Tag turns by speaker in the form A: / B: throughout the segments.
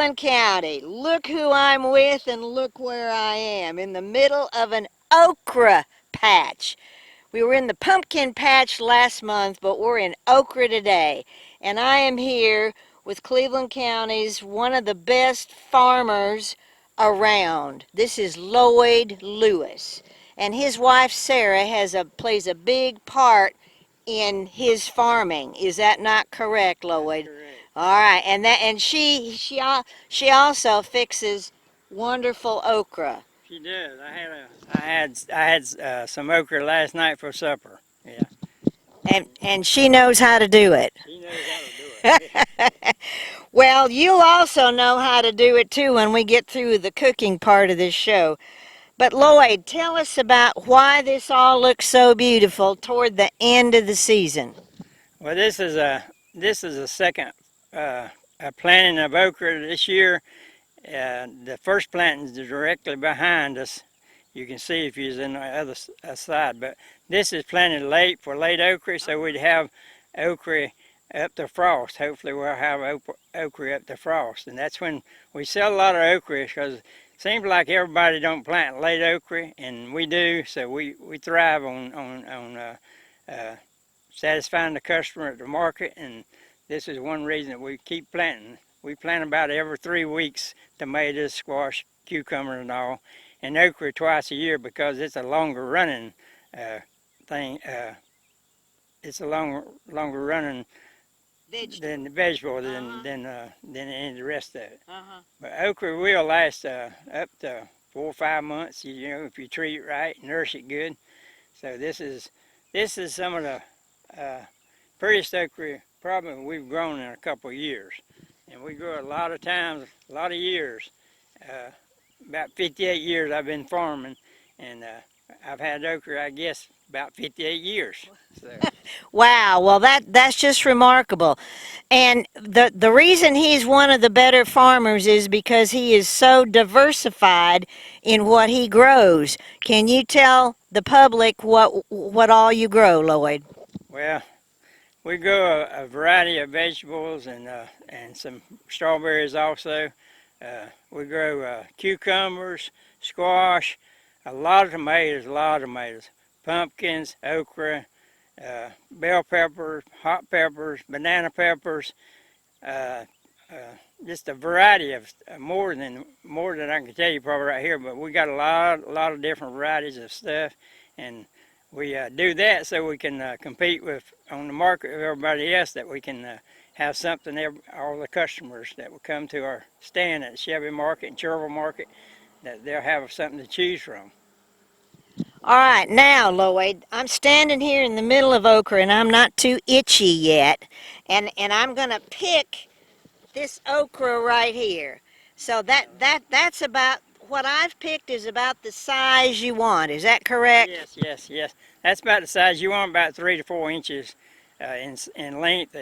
A: Cleveland County. Look who I'm with and look where I am, in the middle of an okra patch. We were in the pumpkin patch last month, but we're in okra today. And I am here with Cleveland County's one of the best farmers around. This is Lloyd Lewis. And his wife Sarah plays a big part in his farming. Is that not correct, Lloyd?
B: Correct.
A: All right, and she also fixes wonderful okra.
B: She does. I had some okra last night for supper. Yeah.
A: And she knows how to do it.
B: She knows how to do it.
A: Well, you'll also know how to do it too when we get through the cooking part of this show. But Lloyd, tell us about why this all looks so beautiful toward the end of the season.
B: Well, this is a second planting of okra this year. The first planting is directly behind us. You can see if you're in the other side, but this is planted late for late okra, so we'd have okra up to frost. Hopefully we'll have okra up to frost, and that's when we sell a lot of okra, because it seems like everybody don't plant late okra, and we do, so we thrive on satisfying the customer at the market, and this is one reason that we keep planting. We plant about every 3 weeks, tomatoes, squash, cucumber, and all, and okra twice a year, because it's a longer running thing. It's a longer running than the vegetable than any of the rest of it. But okra will last up to 4 or 5 months, if you treat it right, nourish it good. So this is some of the prettiest okra probably we've grown in a couple of years, and we grow a lot of times, a lot of years. About 58 years I've been farming, and I've had okra, I guess, about 58 years. So.
A: Wow, well that's just remarkable. And the reason he's one of the better farmers is because he is so diversified in what he grows. Can you tell the public what all you grow, Lloyd?
B: Well, we grow a variety of vegetables and some strawberries also. We grow cucumbers, squash, a lot of tomatoes, pumpkins, okra, bell peppers, hot peppers, banana peppers, uh, uh, just a variety of more than I can tell you probably right here. But we got a lot of different varieties of stuff, and we do that so we can compete on the market with everybody else. That we can have something. All the customers that will come to our stand at Chevy Market and Cherville Market, that they'll have something to choose from.
A: All right, now, Lloyd, I'm standing here in the middle of okra, and I'm not too itchy yet, and I'm gonna pick this okra right here. So that's about what I've picked is about the size you want. Is that correct?
B: Yes. That's about the size you want, about 3 to 4 inches in length.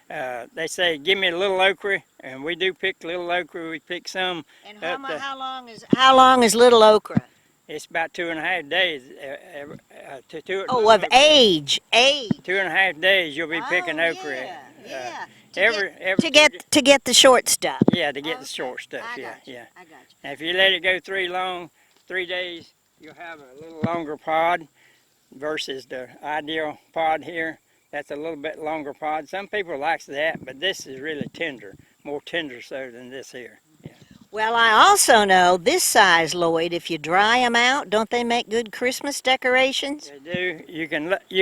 B: They say, give me a little okra, and we do pick little okra. We pick some.
A: And how long is little okra?
B: It's about 2.5 days.
A: Oh, of age.
B: 2.5 days you'll be picking okra.
A: Yeah. To get the short stuff.
B: Yeah, to get the short stuff.
A: I got you.
B: And if you let it go 3 days, you'll have a little longer pod versus the ideal pod here. That's a little bit longer pod. Some people like that, but this is really tender, more tender so than this here. Yeah.
A: Well, I also know this size, Lloyd, if you dry them out, don't they make good Christmas decorations?
B: They do. You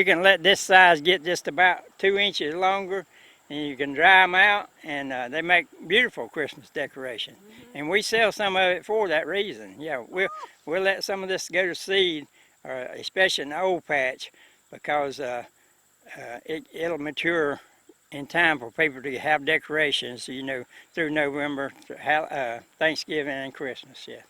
B: can let this size get just about 2 inches longer, and you can dry them out, and they make beautiful Christmas decorations. And we sell some of it for that reason. Yeah, we'll let some of this go to seed, especially in the old patch, because it'll mature in time for people to have decorations, through November, Thanksgiving and Christmas, yeah.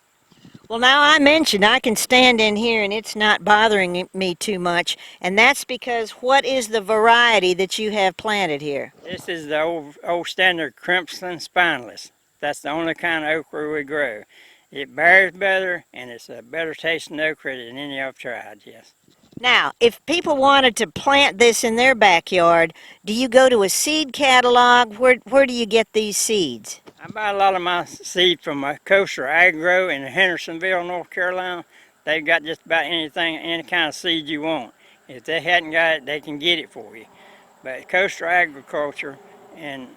A: Well, now I mentioned I can stand in here and it's not bothering me too much, and that's because what is the variety that you have planted here?
B: This is the old standard crimson spineless. That's the only kind of okra we grow. It bears better, and it's a better tasting okra than any I've tried, yes.
A: Now, if people wanted to plant this in their backyard, do you go to a seed catalog? Where do you get these seeds?
B: I buy a lot of my seed from Coastal Agro in Hendersonville, North Carolina. They've got just about anything, any kind of seed you want. If they hadn't got it, they can get it for you. But Coastal Agriculture in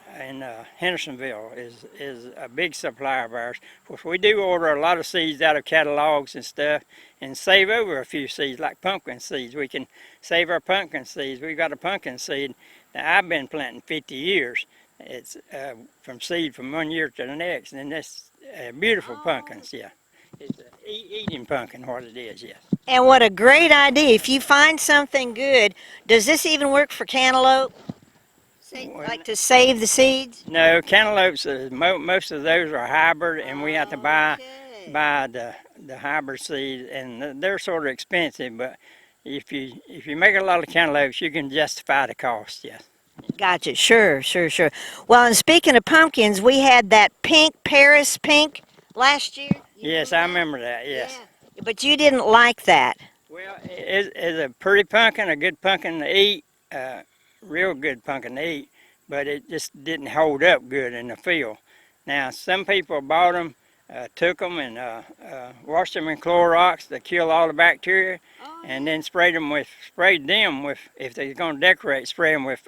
B: Hendersonville is a big supplier of ours. Of course, we do order a lot of seeds out of catalogs and stuff and save over a few seeds, like pumpkin seeds. We can save our pumpkin seeds. We've got a pumpkin seed that I've been planting 50 years. It's from seed from one year to the next, and that's beautiful pumpkins, yeah. It's eating pumpkin, what it is, yes.
A: And what a great idea. If you find something good, does this even work for cantaloupe? Like to save the seeds?
B: No, cantaloupes, most of those are hybrid, and we have to buy the hybrid seed, and they're sort of expensive, but if you make a lot of cantaloupes, you can justify the cost, yes.
A: Gotcha. Sure. Well, and speaking of pumpkins, we had that pink Paris pink last year.
B: Yes, I remember that, yes.
A: Yeah. But you didn't like that.
B: Well, it's a pretty pumpkin, a good pumpkin to eat, real good pumpkin to eat, but it just didn't hold up good in the field. Now, some people bought them, took them and washed them in Clorox to kill all the bacteria, and then sprayed them with, if they're going to decorate, spray them with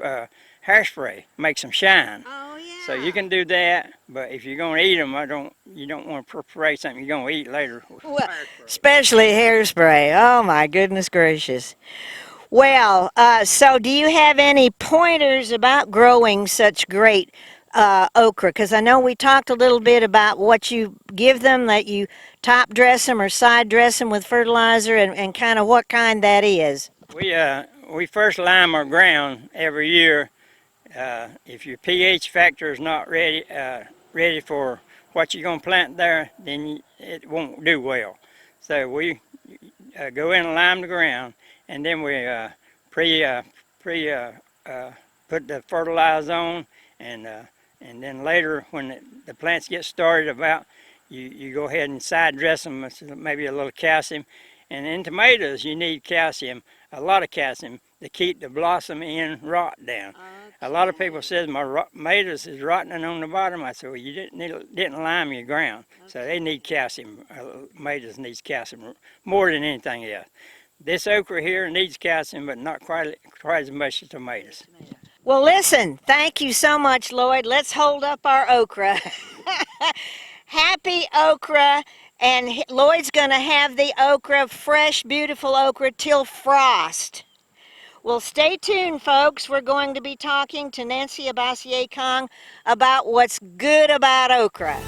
B: hairspray, makes them shine.
A: Oh, yeah.
B: So you can do that, but if you're going to eat them, you don't want to preparate something you're going to eat later.
A: Well, especially hairspray. Oh, my goodness gracious. Well, so do you have any pointers about growing such great okra? Because I know we talked a little bit about what you give them, that you top dress them or side dress them with fertilizer, and kind of what kind that is.
B: We first lime our ground every year. If your pH factor is not ready for what you're going to plant there, then it won't do well. So we go in and lime the ground, and then we put the fertilizer on, and then later when the plants get started you go ahead and side dress them with maybe a little calcium. And in tomatoes you need calcium, a lot of calcium, to keep the blossom end rot down. Okay. A lot of people says my tomatoes is rotting on the bottom. I said, well, you didn't lime your ground. Okay. So they need calcium. Tomatoes needs calcium more than anything else. This okra here needs calcium, but not quite as much as tomatoes.
A: Well, listen, thank you so much, Lloyd. Let's hold up our okra. Happy okra, and Lloyd's going to have the okra, fresh, beautiful okra, till frost. Well, stay tuned, folks. We're going to be talking to Nancy Abassier-Kong about what's good about okra.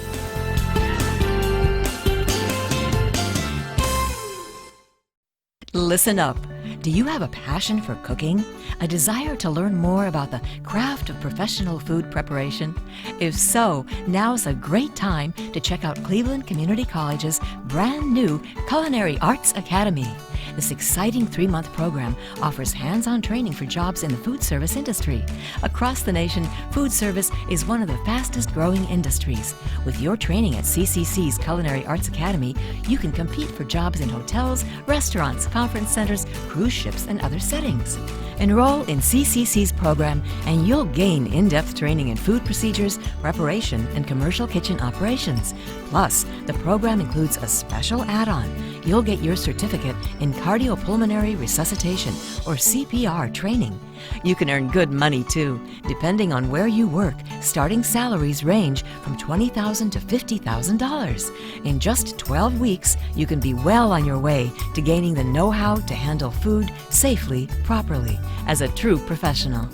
C: Listen up. Do you have a passion for cooking? A desire to learn more about the craft of professional food preparation? If so, now's a great time to check out Cleveland Community College's brand new Culinary Arts Academy. This exciting 3-month program offers hands-on training for jobs in the food service industry. Across the nation, food service is one of the fastest growing industries. With your training at CCC's Culinary Arts Academy, you can compete for jobs in hotels, restaurants, conference centers, cruise ships, and other settings. Enroll in CCC's program and you'll gain in-depth training in food procedures, preparation, and commercial kitchen operations. Plus, the program includes a special add-on. You'll get your certificate in cardiopulmonary resuscitation, or CPR training. You can earn good money too. Depending on where you work, starting salaries range from $20,000 to $50,000. In just 12 weeks, you can be well on your way to gaining the know-how to handle food safely, properly, as a true professional.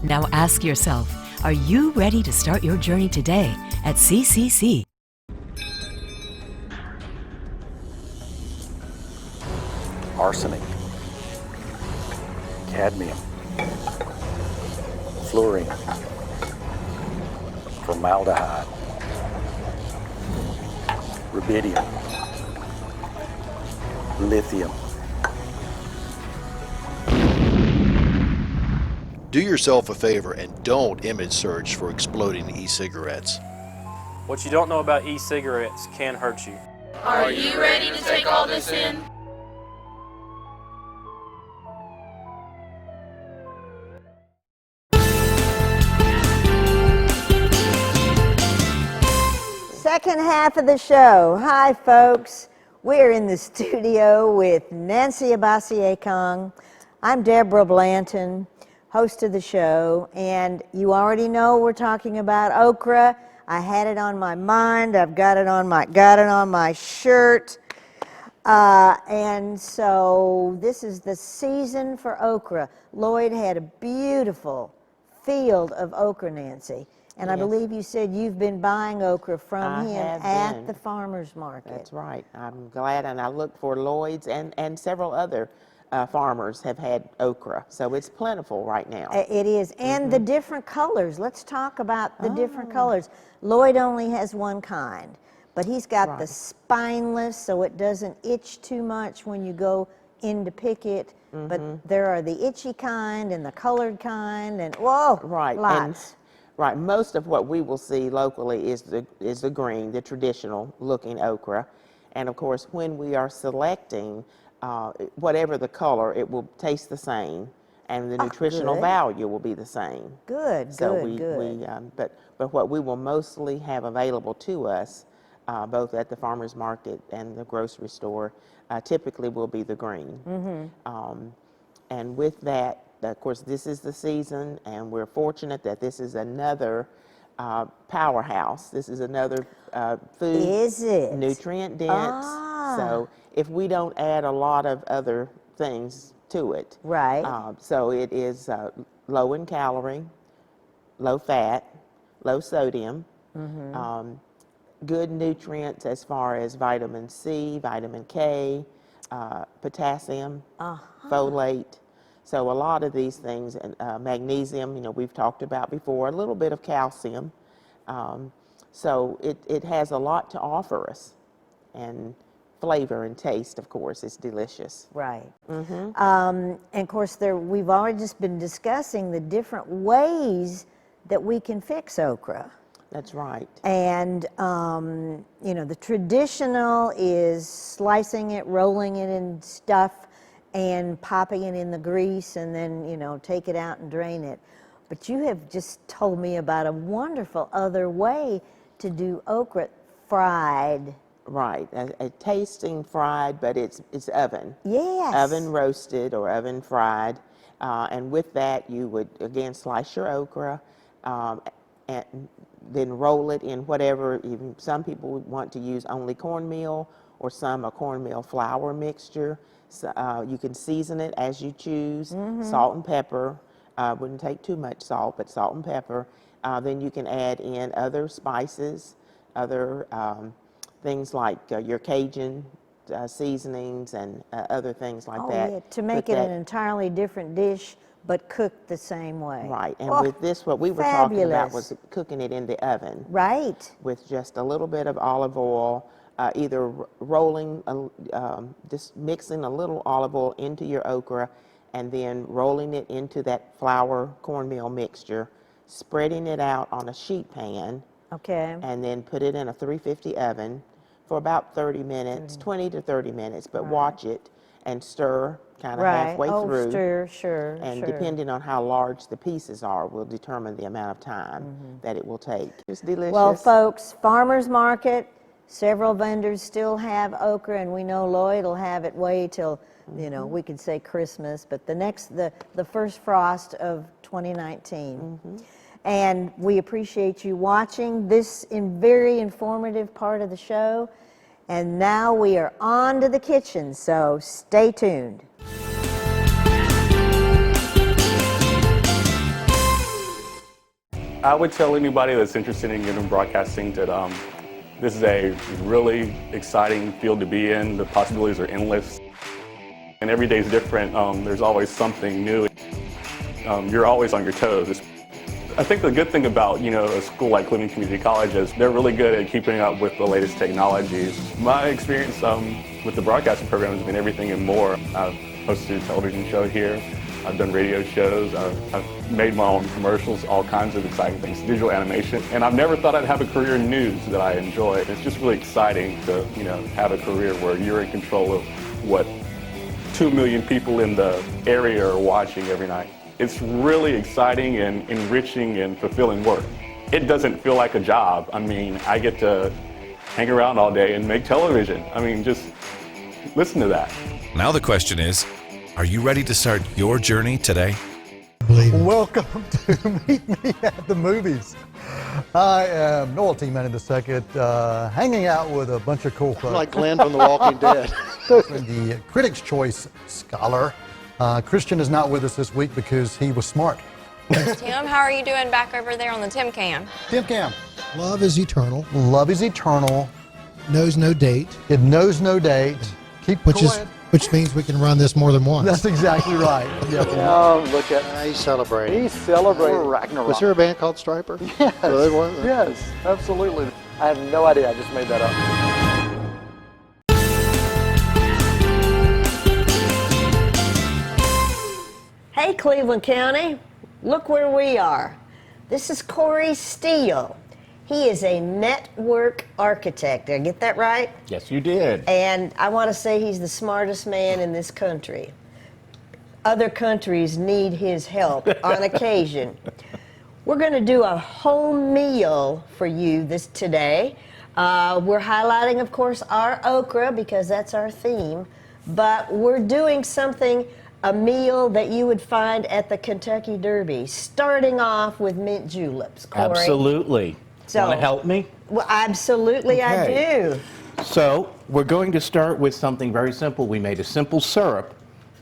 C: Now ask yourself, are you ready to start your journey today at CCC?
D: Arsenic, cadmium, fluorine, formaldehyde, rubidium, lithium.
E: Do yourself a favor and don't image search for exploding e-cigarettes.
F: What you don't know about e-cigarettes can hurt you.
G: Are you ready to take all this in?
A: second half of the show. Hi, folks. We're in the studio with Nancy Abasi-Ekong. I'm Deborah Blanton, host of the show, and you already know we're talking about okra. I had it on my mind. I've got it on my shirt. And so this is the season for okra. Lloyd had a beautiful field of okra, Nancy. And I believe you said you've been buying okra from him at the farmer's market.
G: That's right. I'm glad, and I look for Lloyd's and several other farmers have had okra. So it's plentiful right now.
A: It is. And the different colors. Let's talk about the different colors. Lloyd only has one kind, but he's got the spineless, so it doesn't itch too much when you go in to pick it. But there are the itchy kind and the colored kind, and whoa, lots.
G: Right, most of what we will see locally is the green, the traditional looking okra. And of course, when we are selecting whatever the color, it will taste the same, and the nutritional value will be the same.
A: Good, good.
G: But what we will mostly have available to us, both at the farmer's market and the grocery store, typically will be the green. And with that, of course, this is the season, and we're fortunate that this is another powerhouse. This is another food, nutrient dense. So if we don't add a lot of other things to it, so it is low in calorie, low fat, low sodium, good nutrients as far as vitamin C, vitamin K, potassium, folate. So a lot of these things, and magnesium, you know, we've talked about before, a little bit of calcium. So it has a lot to offer us. And flavor and taste, of course, is delicious.
A: Right. And of course, we've already just been discussing the different ways that we can fix okra.
G: That's right.
A: And, you know, the traditional is slicing it, rolling it in stuff, and popping it in the grease, and then, you know, take it out and drain it. But you have just told me about a wonderful other way to do okra, fried.
G: Right, a tasting fried, but it's oven.
A: Yes.
G: Oven roasted or oven fried. And with that, you would, again, slice your okra, and then roll it in whatever, even some people would want to use only cornmeal, or some a cornmeal flour mixture. So, you can season it as you choose, salt and pepper. Wouldn't take too much salt, but salt and pepper. Then you can add in other spices, other things like your Cajun seasonings and other things like that.
A: Yeah, to make it an entirely different dish, but cooked the same way.
G: Right, and with this, what we were talking about was cooking it in the oven.
A: Right.
G: With just a little bit of olive oil, either rolling, just mixing a little olive oil into your okra, and then rolling it into that flour cornmeal mixture, spreading it out on a sheet pan, and then put it in a 350 oven for about 30 minutes, 20 to 30 minutes, but watch it and stir kind of halfway through.
A: Sure.
G: And depending on how large the pieces are will determine the amount of time that it will take. It's delicious.
A: Well, folks, farmer's market, several vendors still have okra, and we know Lloyd will have it way till, you know, we could say Christmas, but the first frost of 2019. And we appreciate you watching this very informative part of the show. And now we are on to the kitchen, so stay tuned.
H: I would tell anybody that's interested in getting broadcasting that this is a really exciting field to be in. The possibilities are endless. And every day is different. There's always something new. You're always on your toes. I think the good thing about, you know, a school like Cleveland Community College is they're really good at keeping up with the latest technologies. My experience with the broadcasting program has been everything and more. I've hosted a television show here. I've done radio shows. I've made my own commercials, all kinds of exciting things, digital animation. And I've never thought I'd have a career in news that I enjoy. It's just really exciting to, you know, have a career where you're in control of what 2 million people in the area are watching every night. It's really exciting and enriching and fulfilling work. It doesn't feel like a job. I mean, I get to hang around all day and make television. I mean, just listen to that.
I: Now the question is, are you ready to start your journey today?
J: Welcome to Meet Me at the Movies. I am Noel T. Manning II, hanging out with a bunch of cool folks.
E: Like Glenn from The Walking Dead.
J: The Critics' Choice Scholar. Christian is not with us this week because he was smart.
K: Tim, how are you doing back over there on the Tim Cam?
J: Tim Cam.
L: Love is eternal.
J: Love is eternal.
L: Knows no date.
J: It knows no date.
L: Which means we can run this more than once.
J: That's exactly right. Yep.
D: Oh, look at he's celebrating.
J: He's celebrating.
D: Ragnarok. Was there a band called Striper?
J: Yes.
D: So there was?
J: Yes, absolutely. I have no idea. I just made that up.
A: Hey, Cleveland County, look where we are. This is Corey Steele. He is a network architect. Did I get that right?
M: Yes, you did.
A: And I want to say he's the smartest man in this country. Other countries need his help on occasion. We're going to do a whole meal for you today. We're highlighting, of course, our okra because that's our theme. But we're doing a meal that you would find at the Kentucky Derby, starting off with mint juleps. Corey.
M: Absolutely.
A: So,
M: want to help me?
A: Well, absolutely,
M: Okay.
A: I do.
M: So we're going to start with something very simple. We made a simple syrup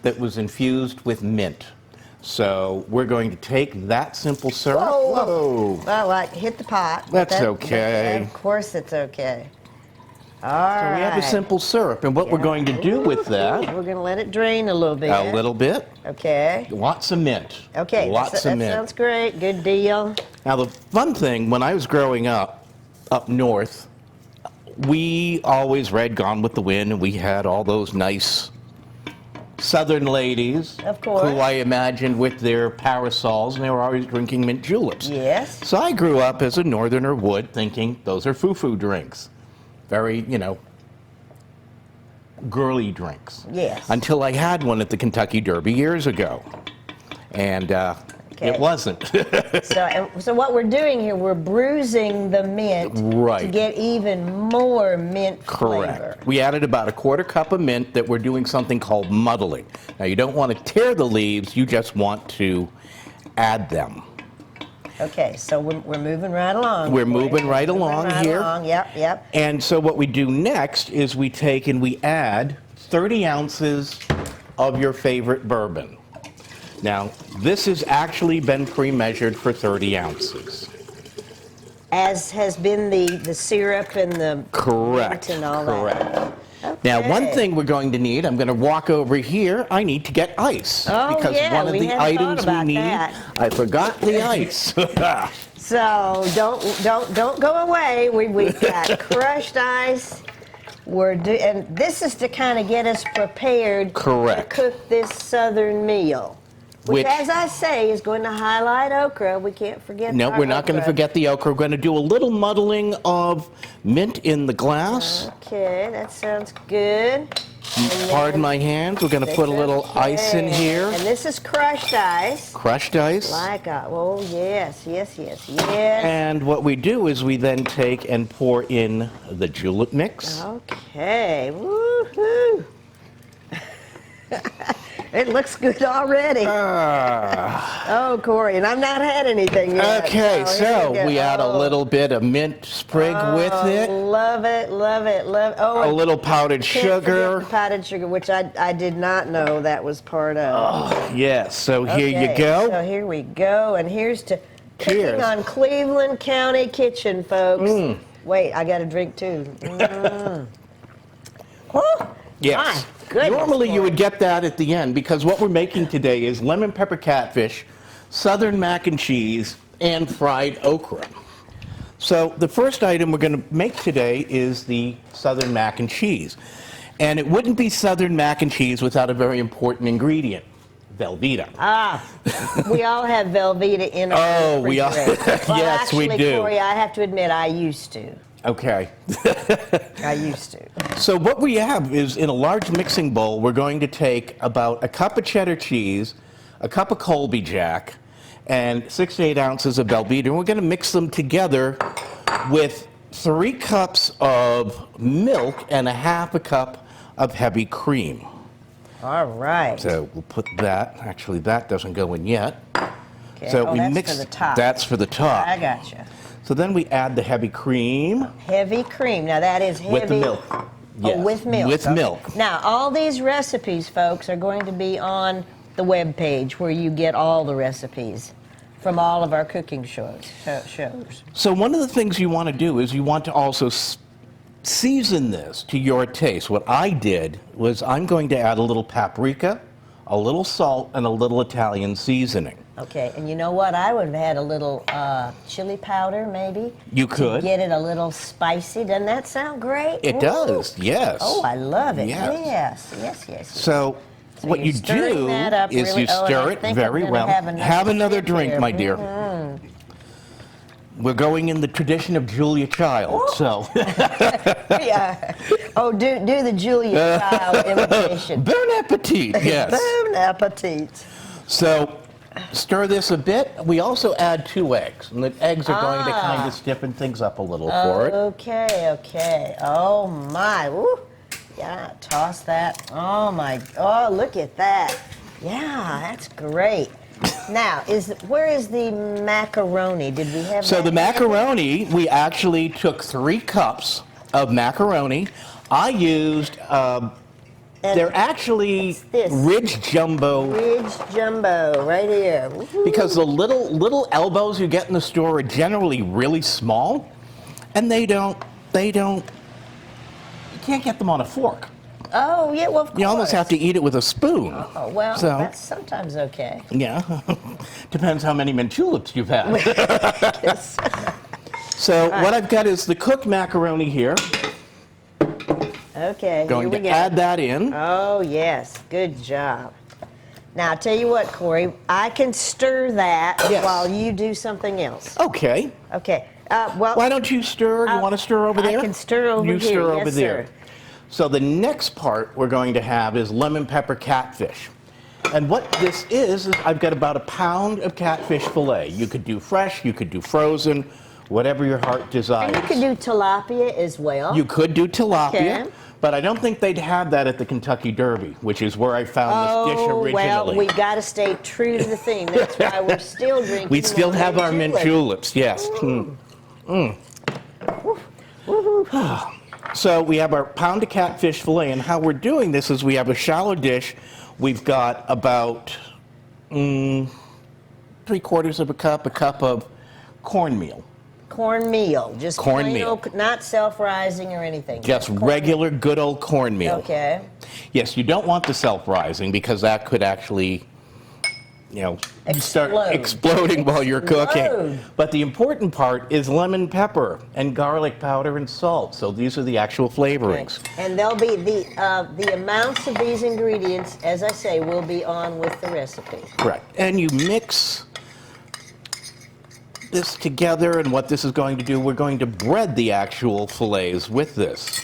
M: that was infused with mint. So we're going to take that simple syrup.
A: Whoa. Well, hit the pot.
M: That's okay.
A: Of course it's okay. All
M: So
A: right.
M: we have a simple syrup, and what we're going to do with that,
A: We're going to let it drain a little bit.
M: a little bit,
A: Okay.
M: lots of mint.
A: Okay.
M: Lots
A: that
M: of mint.
A: sounds great. Good deal.
M: Now the fun thing, when I was growing up north, we always read Gone with the Wind, and we had all those nice southern ladies,
A: Of course.
M: who I imagined with their parasols, and they were always drinking mint juleps.
A: Yes.
M: So I grew up as a northerner would, thinking those are foo-foo drinks. Very, girly drinks.
A: Yes.
M: Until I had one at the Kentucky Derby years ago. And it wasn't.
A: So what we're doing here, we're bruising the mint to get even more mint flavor.
M: Correct. We added about a quarter cup of mint that we're doing something called muddling. Now, you don't want to tear the leaves, you just want to add them.
A: Okay, so we're moving right along.
M: We're moving right along here.
A: Yep.
M: And so what we do next is we take and we add 30 ounces of your favorite bourbon. Now, this has actually been pre-measured for 30 ounces.
A: As has been the syrup and the mint and all that. Okay.
M: Now, one thing we're going to need, I'm going to walk over here. I need to get ice.
A: Oh,
M: because
A: yeah,
M: one of
A: we
M: the
A: haven't
M: items
A: thought about
M: we need,
A: that.
M: I forgot the ice.
A: So don't go away. We've got crushed ice. And this is to kind of get us prepared to cook this southern meal. Which, as I say, is going to highlight okra. We can't forget
M: No,
A: our
M: we're not going to
A: okra.
M: forget the okra. We're going to do a little muddling of mint in the glass.
A: Okay, that sounds good.
M: Pardon my hands. We're going to put a little ice in here.
A: And this is crushed ice.
M: Crushed ice.
A: Oh, yes.
M: And what we do is we then take and pour in the julep mix.
A: Okay, woohoo! It looks good already. Oh, Corey, and I've not had anything yet.
M: Okay,
A: here
M: so we
A: go.
M: add a little bit of mint sprig with it.
A: Love it. Oh,
M: A little powdered
A: can't forget
M: sugar.
A: the powdered sugar, which I did not know that was part of.
M: Yes, so here you
A: Okay,
M: go.
A: So here we go, and here's to cooking
M: Cheers.
A: on Cleveland County Kitchen, folks. Wait, I got a drink too. Oh,
M: Yes.
A: my goodness,
M: Normally you
A: Corey.
M: would get that at the end because what we're making today is lemon pepper catfish, southern mac and cheese, and fried okra. So the first item we're going to make today is the southern mac and cheese. And it wouldn't be southern mac and cheese without a very important ingredient, Velveeta.
A: We all have Velveeta in our
M: Oh, we all-
A: refrigerator. Well,
M: Yes,
A: actually,
M: we do.
A: Corey, I have to admit, I used to.
M: Okay.
A: I used to.
M: So what we have is in a large mixing bowl, we're going to take about a cup of cheddar cheese, a cup of Colby Jack, and 6 to 8 ounces of Velveeta. And we're going to mix them together with 3 cups of milk and a half a cup of heavy cream.
A: All right.
M: So we'll put that. Actually, that doesn't go in yet.
A: Okay.
M: So we
A: that's
M: mix.
A: for the top.
M: That's for the top.
A: I gotcha.
M: So then we add the heavy cream.
A: Heavy cream. Now that is heavy.
M: With the milk. Yes.
A: Oh, with milk.
M: With
A: okay.
M: milk.
A: Now, all these recipes, folks, are going to be on the web page where you get all the recipes from all of our cooking shows.
M: So one of the things you want to do is you want to also season this to your taste. What I did was I'm going to add a little paprika, a little salt, and a little Italian seasoning.
A: Okay, and you know what? I would have had a little chili powder, maybe.
M: You could.
A: To get it a little spicy. Doesn't that sound great?
M: It does, yes.
A: Oh, I love it.
M: Yes.
A: Yes.
M: So what you do is you stir it very well. Have another drink, my dear. We're going in the tradition of Julia Child, so.
A: Yeah. Oh, do the Julia Child imitation.
M: Bon appetit, yes.
A: Bon appetit.
M: So stir this a bit. We also add 2 eggs, and the eggs are going to kind of stiffen things up a little for it.
A: Okay. Oh my, woo. Yeah, toss that. Oh my, oh, look at that. Yeah, that's great. Now, where is the macaroni? Did we have
M: So the macaroni, we actually took 3 cups of macaroni. I used, they're actually Ridge Jumbo.
A: Ridge Jumbo, right here. Woo-hoo.
M: Because the little elbows you get in the store are generally really small, and you can't get them on a fork.
A: Oh, yeah, well, of course.
M: You almost have to eat it with a spoon.
A: Oh, well,
M: so,
A: that's sometimes okay.
M: Yeah. Depends how many mint juleps you've had. So what I've got is the cooked macaroni here.
A: Okay,
M: Going
A: here we
M: to
A: go.
M: add that in.
A: Oh, yes. Good job. Now, I'll tell you what, Corey. I can stir that while you do something else.
M: Okay.
A: Okay. Well,
M: why don't you stir? You want to stir over there?
A: I can stir over here.
M: You stir over
A: yes,
M: there.
A: Sir.
M: So the next part we're going to have is lemon pepper catfish. And what this is I've got about 1 pound of catfish fillet. You could do fresh, you could do frozen, whatever your heart desires.
A: And you could do tilapia as well.
M: You could do tilapia,
A: Okay.
M: but I don't think they'd have that at the Kentucky Derby, which is where I found this dish originally.
A: Well, we've got to stay true to the theme. That's why we're still drinking.
M: We still have our mint juleps, yes. So we have our pound of catfish fillet, and how we're doing this is we have a shallow dish. We've got about 3/4 of a cup of cornmeal.
A: Cornmeal, just
M: cornmeal,
A: old, not self-rising or anything.
M: Just regular, good old cornmeal.
A: Okay.
M: Yes, you don't want the self-rising because that could actually, start exploding while you're cooking. But the important part is lemon pepper and garlic powder and salt. So these are the actual flavorings.
A: Okay. And they'll be the amounts of these ingredients, as I say, will be on with the recipe.
M: Correct. And you mix this together, and what this is going to do, we're going to bread the actual fillets with this.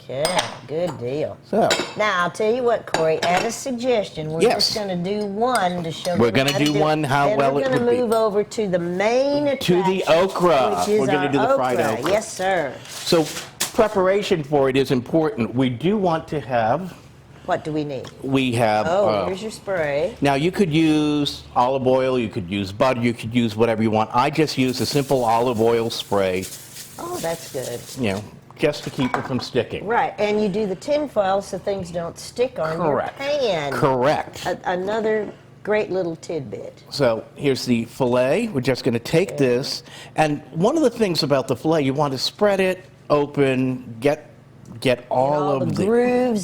A: Okay, good deal.
M: So
A: now I'll tell you what, Corey. Add a suggestion. We're just going to do one to show.
M: We're going to do one how well it would be.
A: We're going to move over to the main attraction,
M: to the okra.
A: Which is
M: we're going to do the fried
A: okra.
M: okra.
A: Yes, sir.
M: So preparation for it is important. We do want to have.
A: What do we need?
M: We have.
A: Here's your spray.
M: Now you could use olive oil. You could use butter. You could use whatever you want. I just use a simple olive oil spray.
A: Oh, that's good.
M: Just to keep it from sticking.
A: Right, and you do the tin foil so things don't stick on your pan.
M: Correct.
A: Another great little tidbit.
M: So here's the fillet. We're just going to take this, and one of the things about the fillet, you want to spread it open, get all of the grooves,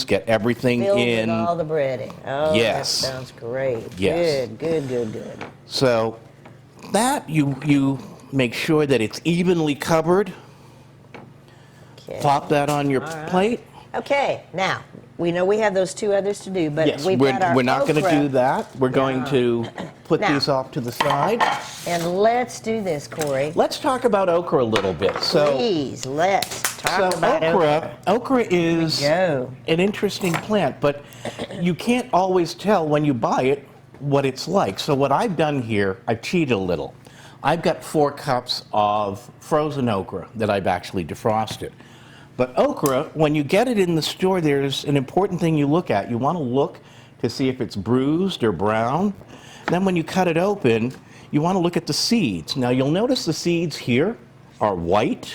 M: get everything
A: filled
M: in.
A: With all the breading. Oh,
M: yes.
A: That sounds great.
M: Yes.
A: Good.
M: So that you make sure that it's evenly covered.
A: Okay.
M: Plop that on your plate.
A: Okay, now, we know we have those 2 others to do, but
M: yes,
A: we're
M: not going to do that. We're going to put these off to the side.
A: And let's do this, Corey.
M: Let's talk about okra a little bit.
A: Please, let's talk about okra.
M: Okra is an interesting plant, but you can't always tell when you buy it what it's like. So what I've done here, I've cheated a little. I've got 4 cups of frozen okra that I've actually defrosted. But okra, when you get it in the store, there's an important thing you look at. You want to look to see if it's bruised or brown. Then when you cut it open, you want to look at the seeds. Now you'll notice the seeds here are white.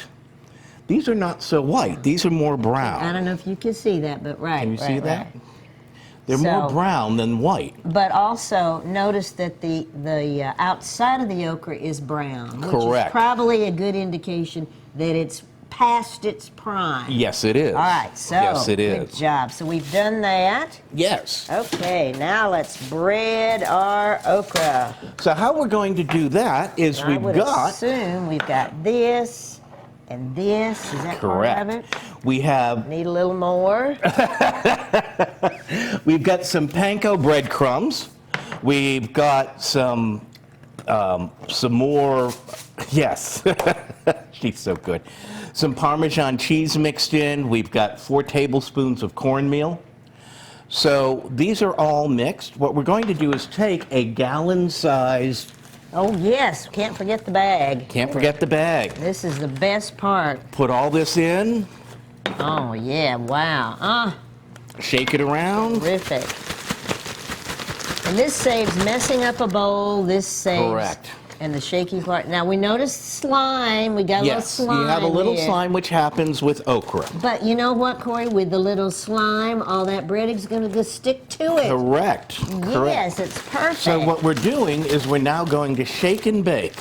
M: These are not so white. These are more brown.
A: I don't know if you can see that, but right.
M: Can you see that?
A: Right.
M: They're more brown than white.
A: But also notice that the outside of the okra is brown, which
M: Correct.
A: is probably a good indication that it's past its prime.
M: Yes, it is.
A: All right, so
M: yes, it is.
A: Good job. So we've done that.
M: Yes.
A: Okay, now let's bread our okra.
M: So how we're going to do that is
A: I would assume we've got this and this. Is that
M: correct.
A: part of it?
M: We have.
A: Need a little more.
M: We've got some panko breadcrumbs. We've got some more. Yes, she's so good. Some Parmesan cheese mixed in. We've got 4 tablespoons of cornmeal. So these are all mixed. What we're going to do is take a gallon-sized.
A: Oh yes, can't forget the bag.
M: Can't forget the bag.
A: This is the best part.
M: Put all this in.
A: Oh yeah, wow.
M: Shake it around.
A: Terrific. And this saves messing up a bowl. This saves.
M: Correct.
A: And the shaky part. Now we noticed slime. We got a little slime.
M: You have a little
A: here.
M: slime, which happens with okra.
A: But you know what, Corey? With the little slime, all that breading's going to just stick to it.
M: Correct.
A: Yes, it's perfect.
M: So what we're doing is we're now going to shake and bake.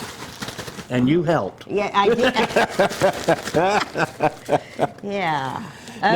M: And you helped.
A: Yeah, I did. Yeah.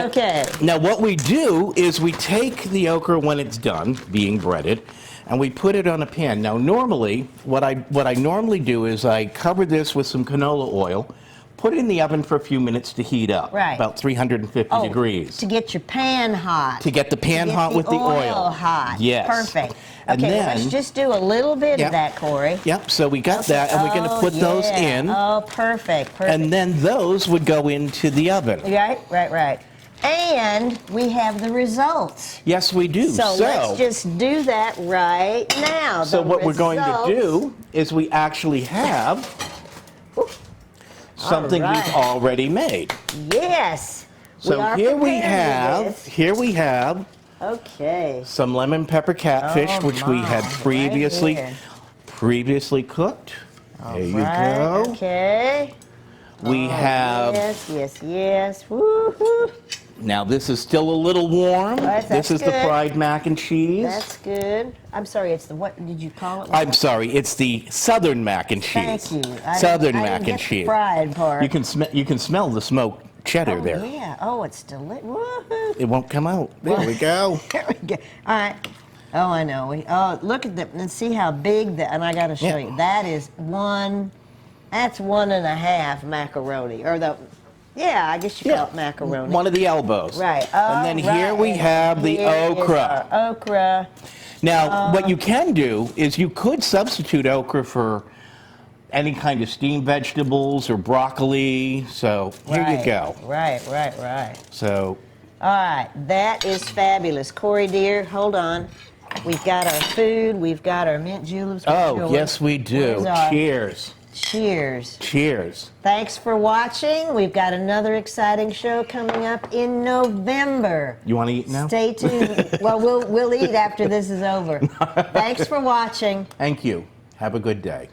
A: Okay.
M: Now what we do is we take the okra when it's done, being breaded, and we put it on a pan. Now normally, what I normally do is I cover this with some canola oil, put it in the oven for a few minutes to heat up.
A: Right.
M: About 350 degrees.
A: To get your pan hot.
M: To get the pan hot with the oil.
A: Hot.
M: Yes.
A: Perfect.
M: And
A: Okay,
M: then,
A: let's just do a little bit of that, Corey.
M: Yep, so we got that, and we're going to put those in.
A: Oh, perfect.
M: And then those would go into the oven.
A: Right. And we have the results.
M: Yes, we do.
A: So let's just do that right now.
M: So what we're going to do is we actually have something we've already made.
A: Yes.
M: So here we have
A: okay.
M: some lemon pepper catfish, which we had previously cooked. There you go.
A: Okay.
M: We have.
A: Yes. Woo-hoo.
M: Now this is still a little warm. This is the fried mac and cheese.
A: That's good. I'm sorry, it's the, what did you call it?
M: I'm sorry, it's the southern mac and cheese.
A: Thank you.
M: Southern
A: I
M: mac
A: didn't
M: and
A: get
M: cheese.
A: The fried part.
M: You can smell the smoked cheddar there.
A: Yeah. Oh, it's delicious. Woohoo.
M: It won't come out. There we go.
A: There we go. All right. Oh, I know. Look at that and see how big that. And I got to show you. That is one. That's 1.5 macaroni, or the. Yeah, I guess you call it macaroni.
M: One of the elbows.
A: Right.
M: And then here we have the okra.
A: Okra.
M: Now, what you can do is you could substitute okra for any kind of steamed vegetables or broccoli. So here you go.
A: Right.
M: So.
A: All right, that is fabulous. Corey, dear, hold on. We've got our food. We've got our mint juleps.
M: Oh, yes, we do. Cheers.
A: Cheers. Thanks for watching. We've got another exciting show coming up in November.
M: You want to eat now?
A: Stay tuned. Well, we'll eat after this is over. Thanks for watching.
M: Thank you. Have a good day.